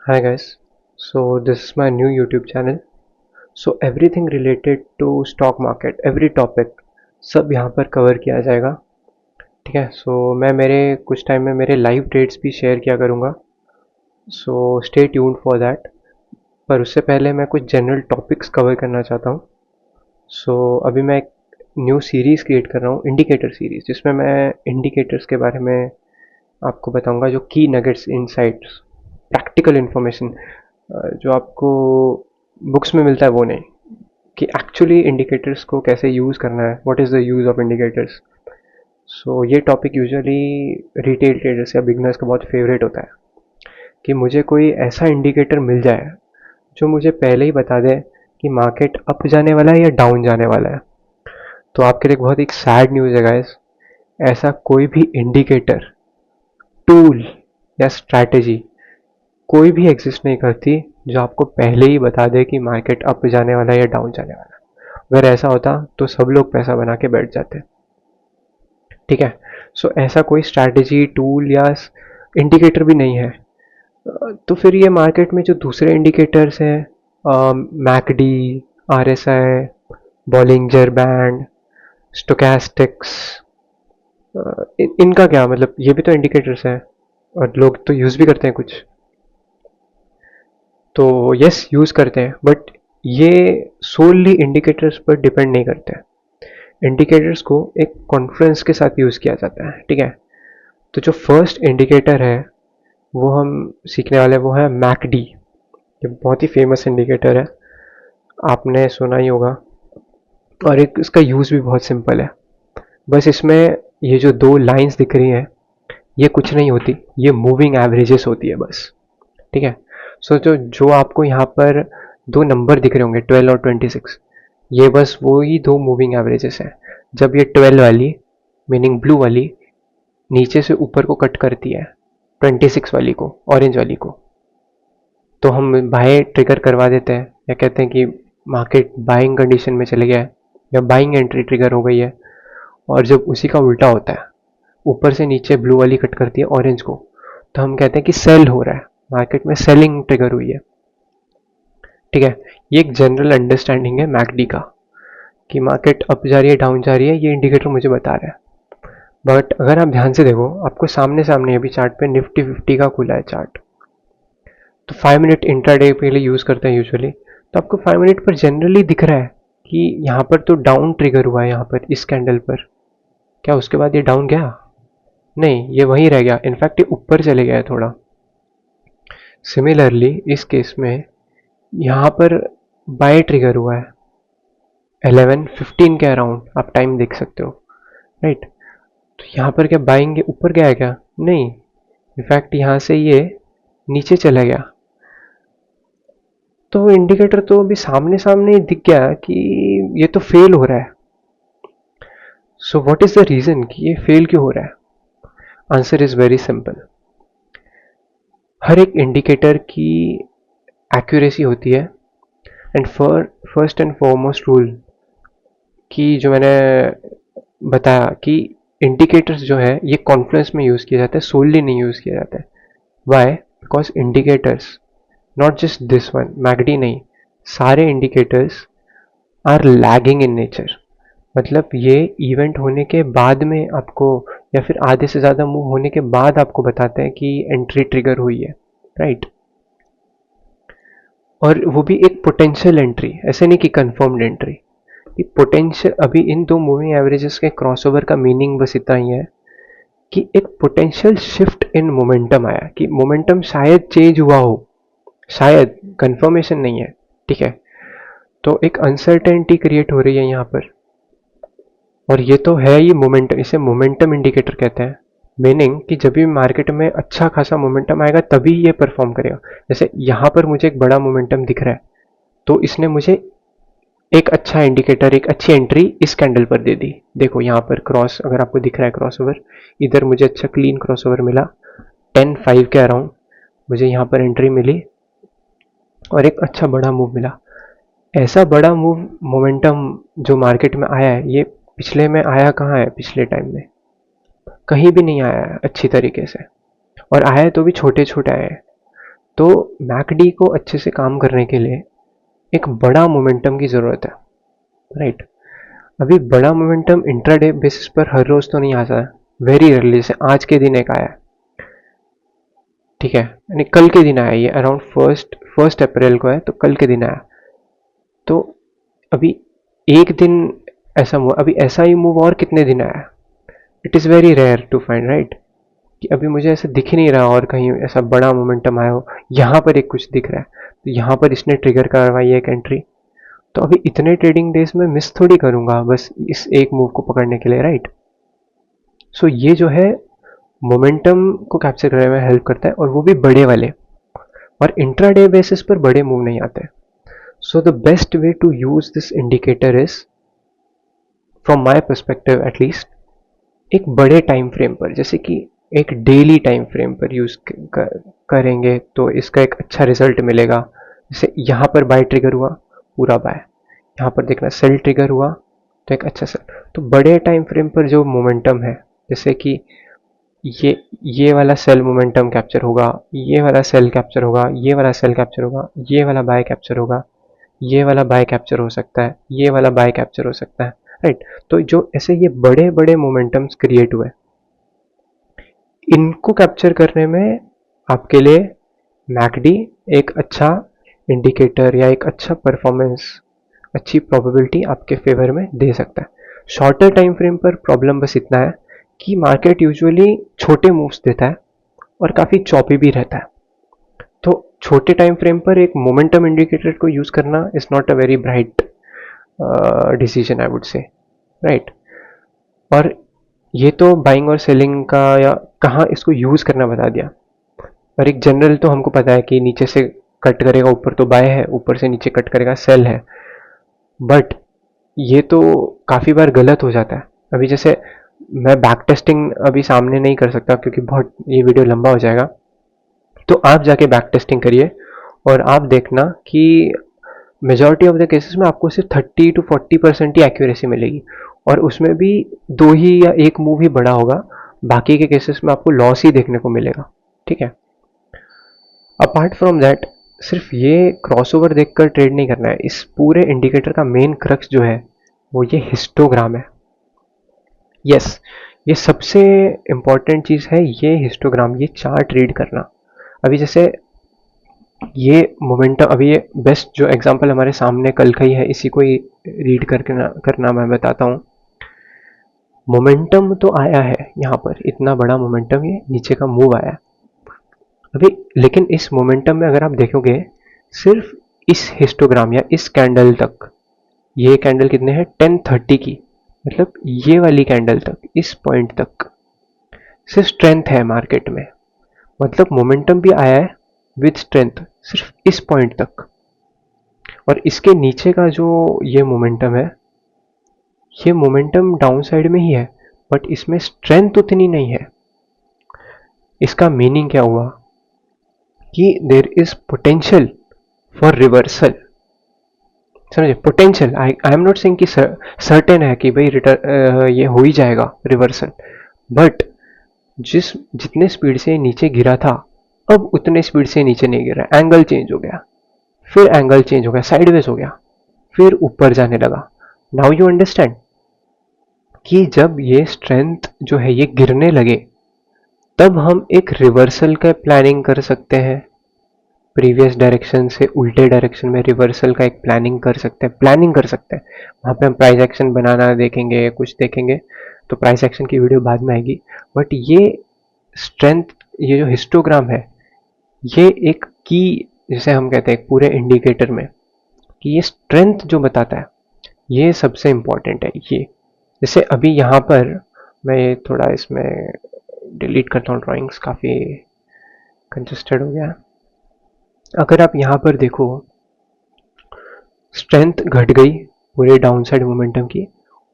Hi guys, so this is my new YouTube channel. So everything related to stock market, every topic सब यहाँ पर cover किया जाएगा. ठीक है. मैं मेरे कुछ टाइम में मेरे लाइव ट्रेड्स भी शेयर किया करूँगा. So stay tuned for that. पर उससे पहले मैं कुछ जनरल टॉपिक्स कवर करना चाहता हूँ. अभी मैं एक न्यू सीरीज़ क्रिएट कर रहा हूँ, इंडिकेटर सीरीज़, जिसमें मैं इंडिकेटर्स के बारे में आपको बताऊँगा, जो की नगेट्स, इनसाइट्स, प्रैक्टिकल इन्फॉर्मेशन जो आपको बुक्स में मिलता है वो नहीं, कि एक्चुअली इंडिकेटर्स को कैसे यूज़ करना है, what is the use of indicators. ये टॉपिक यूजुअली रिटेल ट्रेडर्स या बिगनर्स का बहुत फेवरेट होता है, कि मुझे कोई ऐसा इंडिकेटर मिल जाए जो मुझे पहले ही बता दे कि मार्केट अप जाने वाला है या डाउन जाने वाला है. तो आपके लिए बहुत एक सैड न्यूज़ है गाइस. ऐसा कोई भी इंडिकेटर, टूल या स्ट्रैटेजी कोई भी एग्जिस्ट नहीं करती जो आपको पहले ही बता दे कि मार्केट अप जाने वाला है या डाउन जाने वाला है. अगर ऐसा होता तो सब लोग पैसा बना के बैठ जाते. ठीक है. ऐसा कोई स्ट्रैटेजी, टूल या इंडिकेटर भी नहीं है. तो फिर ये मार्केट में जो दूसरे इंडिकेटर्स हैं, मैकडी, आरएसआई, बॉलिंजर बैंड, स्टोकेस्टिक्स, इनका क्या मतलब? ये भी तो इंडिकेटर्स हैं और लोग तो यूज़ भी करते हैं कुछ. तो यस, यूज़ करते हैं, बट ये सोलली इंडिकेटर्स पर डिपेंड नहीं करते हैं. इंडिकेटर्स को एक कॉन्फ्रेंस के साथ यूज़ किया जाता है. ठीक है. तो जो फर्स्ट इंडिकेटर है वो हम सीखने वाले हैं, वो है मैकडी. ये बहुत ही फेमस इंडिकेटर है, आपने सुना ही होगा. और एक इसका यूज़ भी बहुत सिंपल है. बस इसमें ये जो दो लाइंस दिख रही हैं, ये कुछ नहीं होती, ये मूविंग एवरेजेस होती है बस. ठीक है. जो जो आपको यहाँ पर दो नंबर दिख रहे होंगे, 12 और 26, ये बस वो ही दो मूविंग एवरेजेस हैं. जब ये 12 वाली, मीनिंग ब्लू वाली, नीचे से ऊपर को कट करती है 26 वाली को, ऑरेंज वाली को, तो हम बाय ट्रिगर करवा देते हैं, या कहते हैं कि मार्केट बाइंग कंडीशन में चले गया है या बाइंग एंट्री ट्रिगर हो गई है. और जब उसी का उल्टा होता है, ऊपर से नीचे ब्लू वाली कट करती है ऑरेंज को, तो हम कहते हैं कि सेल हो रहा है, मार्केट में सेलिंग ट्रिगर हुई है. ठीक है. ये एक जनरल अंडरस्टैंडिंग है मैकडी का, कि मार्केट अप जा रही है, डाउन जा रही है, ये इंडिकेटर मुझे बता रहा है. बट अगर आप ध्यान से देखो, आपको सामने सामने अभी चार्ट पे निफ्टी 50 का खुला है चार्ट. तो 5 मिनट इंट्राडे के लिए यूज़ करते हैं यूजुअली. तो आपको 5 मिनट पर जनरली दिख रहा है कि यहाँ पर तो डाउन ट्रिगर हुआ है, यहाँ पर इस कैंडल पर. क्या उसके बाद ये डाउन गया? नहीं, ये वहीं रह गया. इनफैक्ट ये ऊपर चले गया है थोड़ा. सिमिलरली इस केस में यहाँ पर बाय ट्रिगर हुआ है 11:15 के अराउंड, आप टाइम देख सकते हो, राइट. तो यहाँ पर क्या बाइंग ऊपर गया है क्या? नहीं. इनफैक्ट यहाँ से ये नीचे चला गया. तो इंडिकेटर तो अभी सामने सामने दिख गया कि ये तो फेल हो रहा है. व्हाट इज द रीजन कि ये फेल क्यों हो रहा है? Answer is very simple. हर एक इंडिकेटर की एक्यूरेसी होती है. And first and foremost rule कि जो मैंने बताया कि इंडिकेटर्स जो है ये कॉन्फ्रेंस में यूज़ किया जाता है, सोलली नहीं यूज़ किया जाता है. Why? Because indicators, not just this one, MACD नहीं, सारे indicators are lagging in nature. मतलब ये इवेंट होने के बाद में आपको, या फिर आधे से ज़्यादा मूव होने के बाद आपको बताते हैं कि एंट्री ट्रिगर हुई है, राइट. और वो भी एक पोटेंशियल एंट्री, ऐसे नहीं कि कंफर्म्ड एंट्री. ये पोटेंशियल, अभी इन दो मूविंग एवरेजेस के क्रॉसओवर का मीनिंग बस इतना ही है कि एक पोटेंशियल शिफ्ट इन मोमेंटम आया, कि मोमेंटम शायद चेंज हुआ हो, शायद, कंफर्मेशन नहीं है. ठीक है. तो एक अनसर्टेनिटी क्रिएट हो रही है यहाँ पर. और ये तो है ही मोमेंटम, इसे मोमेंटम इंडिकेटर कहते हैं. मीनिंग कि जब भी मार्केट में अच्छा खासा मोमेंटम आएगा तभी ये परफॉर्म करेगा. जैसे यहाँ पर मुझे एक बड़ा मोमेंटम दिख रहा है, तो इसने मुझे एक अच्छा इंडिकेटर, एक अच्छी एंट्री इस कैंडल पर दे दी. देखो यहाँ पर क्रॉस, अगर आपको दिख रहा है क्रॉस ओवर, इधर मुझे अच्छा क्लीन क्रॉस ओवर मिला 10:05 के अराउंड, मुझे यहाँ पर एंट्री मिली और एक अच्छा बड़ा मूव मिला. ऐसा बड़ा मूव, मोमेंटम जो मार्केट में आया है, ये पिछले में आया कहाँ है? पिछले टाइम में कहीं भी नहीं आया है अच्छी तरीके से, और आया है तो भी छोटे छोटे आए हैं. तो मैकडी को अच्छे से काम करने के लिए एक बड़ा मोमेंटम की ज़रूरत है, राइट। अभी बड़ा मोमेंटम इंट्राडे बेसिस पर हर रोज़ तो नहीं आता है, वेरी रेयरली। जैसे आज के दिन एक आया है, ठीक है, यानी कल के दिन आया, ये अराउंड फर्स्ट अप्रैल को है, तो कल के दिन आया। तो अभी एक दिन ऐसा मूव, अभी ऐसा ही मूव और कितने दिन आया? It is very rare to find, right, कि अभी मुझे ऐसा दिख ही नहीं रहा और कहीं ऐसा बड़ा मोमेंटम आया हो। यहाँ पर एक कुछ दिख रहा है, तो यहाँ पर इसने ट्रिगर करवाई एक एंट्री, तो अभी इतने ट्रेडिंग डेज में मिस थोड़ी करूंगा बस इस एक मूव को पकड़ने के लिए, राइट। सो ये जो है मोमेंटम को कैप्चर करने में हेल्प करता है, और वो भी बड़े वाले, और इंट्राडे बेसिस पर बड़े मूव नहीं आते। So the best way to use this indicator is, from my perspective at least, एक बड़े टाइम फ्रेम पर, जैसे कि एक डेली टाइम फ्रेम पर यूज करेंगे तो इसका एक अच्छा रिजल्ट मिलेगा। जैसे यहाँ पर बाय ट्रिगर हुआ, पूरा बाय, यहाँ पर देखना सेल ट्रिगर हुआ तो एक अच्छा सेल। तो बड़े टाइम फ्रेम पर जो मोमेंटम है, जैसे कि ये वाला सेल मोमेंटम कैप्चर होगा, ये वाला सेल कैप्चर होगा, ये वाला सेल कैप्चर होगा, ये वाला बाय कैप्चर होगा, ये वाला बाय कैप्चर हो सकता है, ये वाला बाय कैप्चर हो सकता है, राइट। तो जो ऐसे ये बड़े बड़े मोमेंटम्स क्रिएट हुए, इनको कैप्चर करने में आपके लिए मैकडी एक अच्छा इंडिकेटर या एक अच्छा परफॉर्मेंस, अच्छी प्रोबेबिलिटी आपके फेवर में दे सकता है। शॉर्टर टाइम फ्रेम पर प्रॉब्लम बस इतना है कि मार्केट यूजुअली छोटे मूव्स देता है और काफ़ी चॉपी भी रहता है। तो छोटे टाइम फ्रेम पर एक मोमेंटम इंडिकेटर को यूज़ करना is not a very bright decision, I would say, right. और ये तो बाइंग और सेलिंग का या कहाँ इसको यूज़ करना बता दिया, और एक जनरल तो हमको पता है कि नीचे से कट करेगा ऊपर तो बाय है, ऊपर से नीचे कट करेगा सेल है। बट ये तो काफ़ी बार गलत हो जाता है। अभी जैसे मैं बैक टेस्टिंग अभी सामने नहीं कर सकता क्योंकि बहुत ये वीडियो लंबा हो जाएगा, तो आप जाके बैक टेस्टिंग करिए और आप देखना कि मेजॉरिटी ऑफ द केसेस में आपको सिर्फ 30 to 40% ही एक्यूरेसी मिलेगी, और उसमें भी दो ही या एक मूव ही बड़ा होगा, बाकी के केसेस में आपको लॉस ही देखने को मिलेगा, ठीक है। अपार्ट फ्रॉम दैट, सिर्फ ये क्रॉसओवर देखकर ट्रेड नहीं करना है। इस पूरे इंडिकेटर का मेन क्रक्स जो है वो ये हिस्टोग्राम है। यस, ये सबसे इम्पॉर्टेंट चीज़ है, ये हिस्टोग्राम, ये चार्ट रीड करना। अभी जैसे ये मोमेंटम, अभी ये बेस्ट जो एग्जांपल हमारे सामने कल का ही है, इसी को ही रीड करना मैं बताता हूँ। मोमेंटम तो आया है यहाँ पर, इतना बड़ा मोमेंटम, ये नीचे का मूव आया अभी, लेकिन इस मोमेंटम में अगर आप देखोगे सिर्फ इस हिस्टोग्राम या इस कैंडल तक, ये कैंडल कितने हैं 10:30 की, मतलब ये वाली कैंडल तक, इस पॉइंट तक सिर्फ स्ट्रेंथ है मार्केट में, मतलब मोमेंटम भी आया है विद स्ट्रेंथ सिर्फ इस पॉइंट तक। और इसके नीचे का जो ये मोमेंटम है, ये मोमेंटम डाउन साइड में ही है, बट इसमें स्ट्रेंथ उतनी नहीं है। इसका मीनिंग क्या हुआ कि there is potential for reversal, समझे, potential. I am not saying कि सर्टेन है कि भाई ये हो ही जाएगा रिवर्सल, बट जितने स्पीड से नीचे गिरा था, अब उतने स्पीड से नीचे नहीं गिरा, एंगल चेंज हो गया, फिर एंगल चेंज हो गया, साइडवेज हो गया, फिर ऊपर जाने लगा। नाउ यू अंडरस्टैंड कि जब ये स्ट्रेंथ जो है ये गिरने लगे, तब हम एक रिवर्सल का प्लानिंग कर सकते हैं, प्रीवियस डायरेक्शन से उल्टे डायरेक्शन में रिवर्सल का एक प्लानिंग कर सकते हैं। वहाँ पे हम प्राइस एक्शन बनाना देखेंगे, कुछ देखेंगे, तो प्राइस एक्शन की वीडियो बाद में आएगी। बट ये स्ट्रेंथ, ये जो हिस्टोग्राम है, ये एक की, जैसे हम कहते हैं पूरे इंडिकेटर में, कि ये स्ट्रेंथ जो बताता है ये सबसे इम्पॉर्टेंट है। ये जैसे अभी यहाँ पर मैं थोड़ा इसमें डिलीट करता हूँ, ड्राइंग्स काफ़ी कंजस्टेड हो गया। अगर आप यहाँ पर देखो, स्ट्रेंथ घट गई पूरे डाउन साइड मोमेंटम की,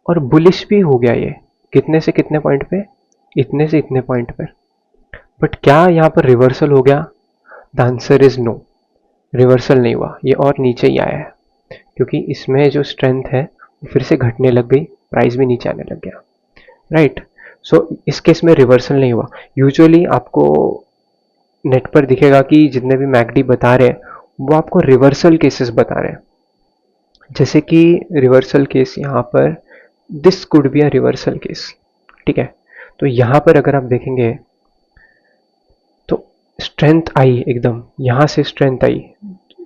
और बुलिश भी हो गया ये, कितने से कितने पॉइंट पे, इतने से इतने पॉइंट पर। बट क्या यहाँ पर रिवर्सल हो गया? The answer is no, reversal नहीं हुआ, ये और नीचे ही आया है, क्योंकि इसमें जो स्ट्रेंथ है वो फिर से घटने लग गई, प्राइस भी नीचे आने लग गया, राइट। सो इस केस में रिवर्सल नहीं हुआ। यूजुअली आपको नेट पर दिखेगा कि जितने भी मैकडी बता रहे हैं वो आपको रिवर्सल केसेस बता रहे हैं। जैसे कि रिवर्सल केस यहाँ पर, this could be a reversal case, ठीक है। तो यहाँ पर अगर आप देखेंगे तो स्ट्रेंथ आई, एकदम यहाँ से स्ट्रेंथ आई,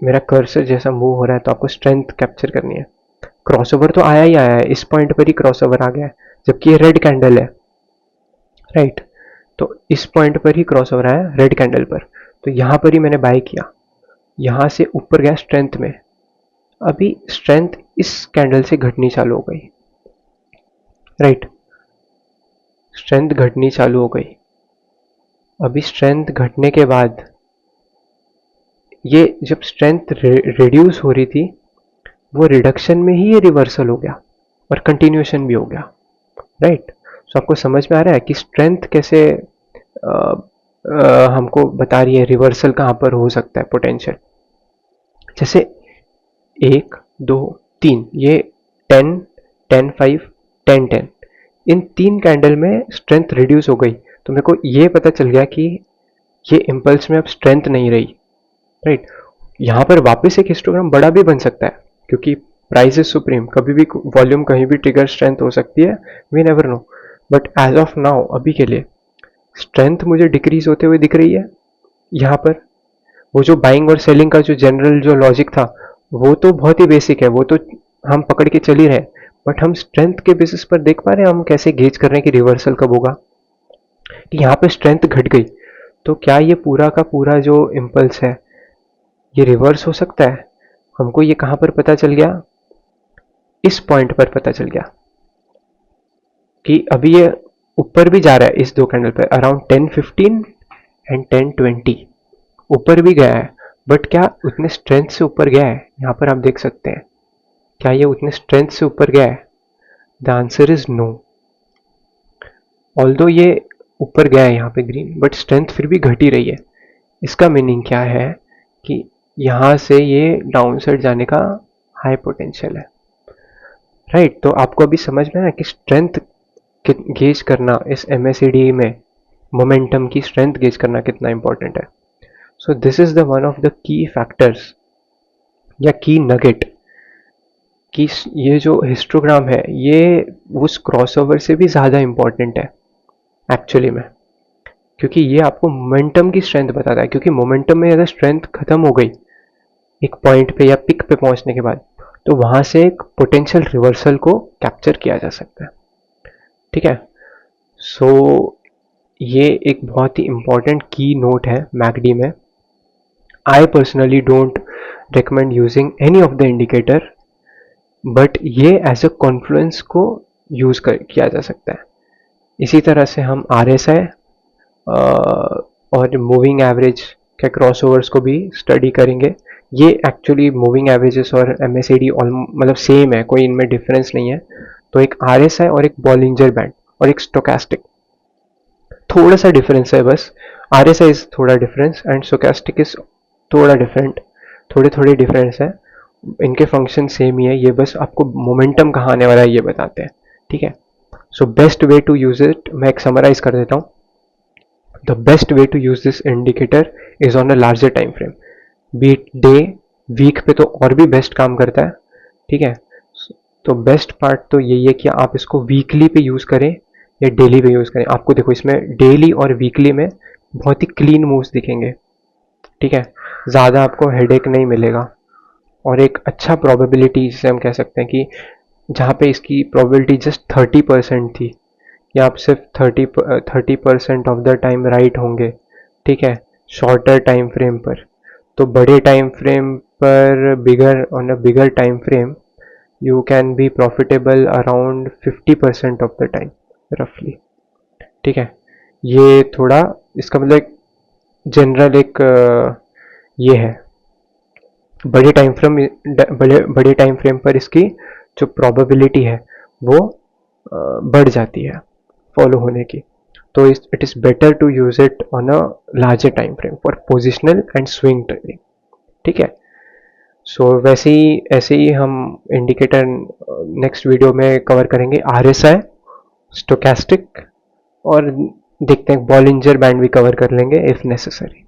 मेरा कर्सर जैसा मूव हो रहा है तो आपको स्ट्रेंथ कैप्चर करनी है। क्रॉसओवर तो आया ही आया है, इस पॉइंट पर ही क्रॉसओवर आ गया है, जबकि ये रेड कैंडल है, राइट। तो इस पॉइंट पर ही क्रॉसओवर आया रेड कैंडल पर, तो यहाँ पर ही मैंने बाय किया, यहाँ से ऊपर गया स्ट्रेंथ में। अभी स्ट्रेंथ इस कैंडल से घटनी चालू हो गई, राइट, स्ट्रेंथ घटनी चालू हो गई। अभी स्ट्रेंथ घटने के बाद ये जब स्ट्रेंथ रिड्यूस हो रही थी, वो रिडक्शन में ही ये रिवर्सल हो गया और कंटिन्यूएशन भी हो गया, राइट। सो आपको समझ में आ रहा है कि स्ट्रेंथ कैसे हमको बता रही है रिवर्सल कहाँ पर हो सकता है पोटेंशियल। जैसे 1 2 3, ये 10 10 5 10 10, इन 3 कैंडल में स्ट्रेंथ रिड्यूस हो गई, तो मेरे को ये पता चल गया कि ये इम्पल्स में अब स्ट्रेंथ नहीं रही, राइट। यहाँ पर वापस एक हिस्टोग्राम बड़ा भी बन सकता है, क्योंकि प्राइस इज सुप्रीम, कभी भी वॉल्यूम कहीं भी ट्रिगर स्ट्रेंथ हो सकती है, we never know. But as of now, अभी के लिए स्ट्रेंथ मुझे डिक्रीज होते हुए दिख रही है यहाँ पर। वो जो बाइंग और सेलिंग का जो जनरल जो लॉजिक था वो तो बहुत ही बेसिक है, वो तो हम पकड़ के चल ही रहे, बट हम स्ट्रेंथ के बेसिस पर देख पा रहे हैं, हम कैसे गेज कर रहे हैं कि रिवर्सल कब होगा। कि यहाँ पे स्ट्रेंथ घट गई, तो क्या ये पूरा का पूरा जो इम्पल्स है ये रिवर्स हो सकता है। हमको ये कहाँ पर पता चल गया, इस पॉइंट पर पता चल गया कि अभी ये ऊपर भी जा रहा है, इस दो कैंडल पर अराउंड 10-15 एंड 10-20 ऊपर भी गया है, बट क्या उतने स्ट्रेंथ से ऊपर गया है, यहाँ पर आप देख सकते हैं, क्या ये उतने स्ट्रेंथ से ऊपर गया है। The answer is no. Although ये ऊपर गया है यहाँ पे ग्रीन, बट स्ट्रेंथ फिर भी घट ही रही है। इसका मीनिंग क्या है कि यहाँ से ये डाउन साइड जाने का हाई पोटेंशियल है, राइट। तो आपको अभी समझ में आया कि स्ट्रेंथ गेज करना इस MACD में, मोमेंटम की स्ट्रेंथ गेज करना कितना इंपॉर्टेंट है। So this is the one of the key factors या की नगेट, कि ये जो हिस्टोग्राम है ये उस क्रॉसओवर से भी ज़्यादा इंपॉर्टेंट है एक्चुअली में, क्योंकि ये आपको मोमेंटम की स्ट्रेंथ बताता है। क्योंकि मोमेंटम में अगर स्ट्रेंथ खत्म हो गई एक पॉइंट पे या पिक पे पहुंचने के बाद, तो वहां से एक पोटेंशियल रिवर्सल को कैप्चर किया जा सकता है, ठीक है। सो ये एक बहुत ही इंपॉर्टेंट की नोट है मैकडी में। I personally don't recommend using any of the indicator, but ये एज अ कॉन्फ्लुएंस को यूज किया जा सकता है। इसी तरह से हम RSI और मूविंग एवरेज के क्रॉसओवर्स को भी स्टडी करेंगे। ये एक्चुअली मूविंग एवरेजेस और MACD मतलब सेम है, कोई इनमें डिफरेंस नहीं है। तो एक RSI और एक बॉलिंजर बैंड और एक स्टोकास्टिक, थोड़ा सा डिफरेंस है बस। RSI इज थोड़ा डिफरेंस एंड स्टोकास्टिक इज थोड़ा डिफरेंट, थोड़े थोड़े डिफरेंस है, इनके फंक्शन सेम ही है, ये बस आपको मोमेंटम कहाँ आने वाला है ये बताते हैं, ठीक है। So best way to use it, मैं एक समराइज कर देता हूँ। The best way to use this indicator is on a larger time frame, be it day, week पे तो और भी बेस्ट काम करता है, ठीक है। तो बेस्ट पार्ट तो यही है कि आप इसको वीकली पे यूज करें या डेली पे यूज करें। आपको देखो इसमें डेली और वीकली में बहुत ही क्लीन मूव्स दिखेंगे, ठीक है, ज़्यादा आपको हेडेक नहीं मिलेगा। और एक अच्छा प्रोबेबिलिटी जिसे हम कह सकते हैं कि जहाँ पे इसकी प्रोबेबिलिटी जस्ट 30% थी, या आप सिर्फ 30% ऑफ द टाइम राइट होंगे, ठीक है, शॉर्टर टाइम फ्रेम पर। तो बड़े टाइम फ्रेम पर, bigger on a bigger time frame, you can be profitable around 50% of the time रफली, ठीक है। ये थोड़ा इसका मतलब जनरल एक ये है, बड़े टाइम फ्रेम पर इसकी जो प्रोबेबिलिटी है वो बढ़ जाती है फॉलो होने की। तो it is better to use it on a larger time frame for positional and swing trading, ठीक है। सो वैसे ही ऐसे ही हम इंडिकेटर नेक्स्ट वीडियो में कवर करेंगे, RSI, स्टोकास्टिक, और देखते हैं बॉलिंजर बैंड भी कवर कर लेंगे इफ नेसेसरी।